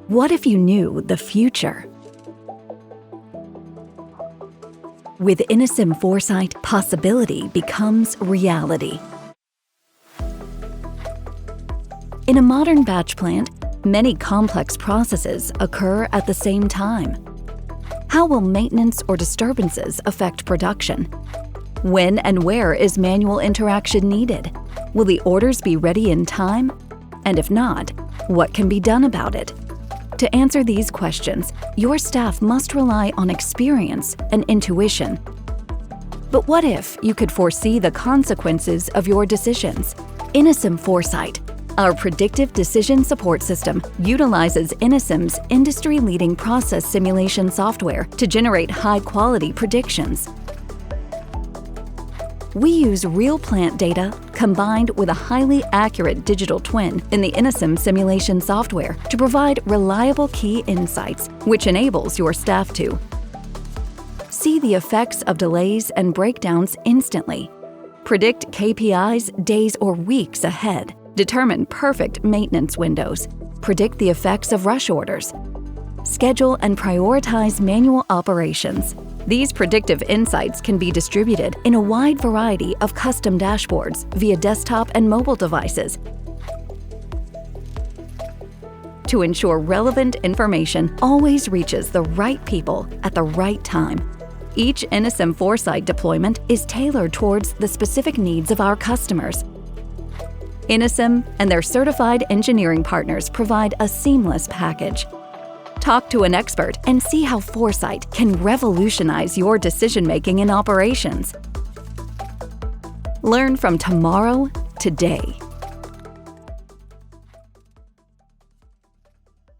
What if you knew the future? With INOSIM Foresight, possibility becomes reality. In a modern batch plant, many complex processes occur at the same time. How will maintenance or disturbances affect production? When and where is manual interaction needed? Will the orders be ready in time? And if not, what can be done about it? To answer these questions, your staff must rely on experience and intuition. But what if you could foresee the consequences of your decisions? INOSIM Foresight, our predictive decision support system, utilizes INOSIM's industry-leading process simulation software to generate high-quality predictions. We use real plant data combined with a highly accurate digital twin in the INOSIM simulation software to provide reliable key insights, which enables your staff to see the effects of delays and breakdowns instantly, predict KPIs days or weeks ahead, determine perfect maintenance windows, predict the effects of rush orders, schedule and prioritize manual operations. These predictive insights can be distributed in a wide variety of custom dashboards via desktop and mobile devices to ensure relevant information always reaches the right people at the right time. Each INOSIM Foresight deployment is tailored towards the specific needs of our customers. INOSIM and their certified engineering partners provide a seamless package. Talk to an expert and see how Foresight can revolutionize your decision-making in operations. Learn from tomorrow today.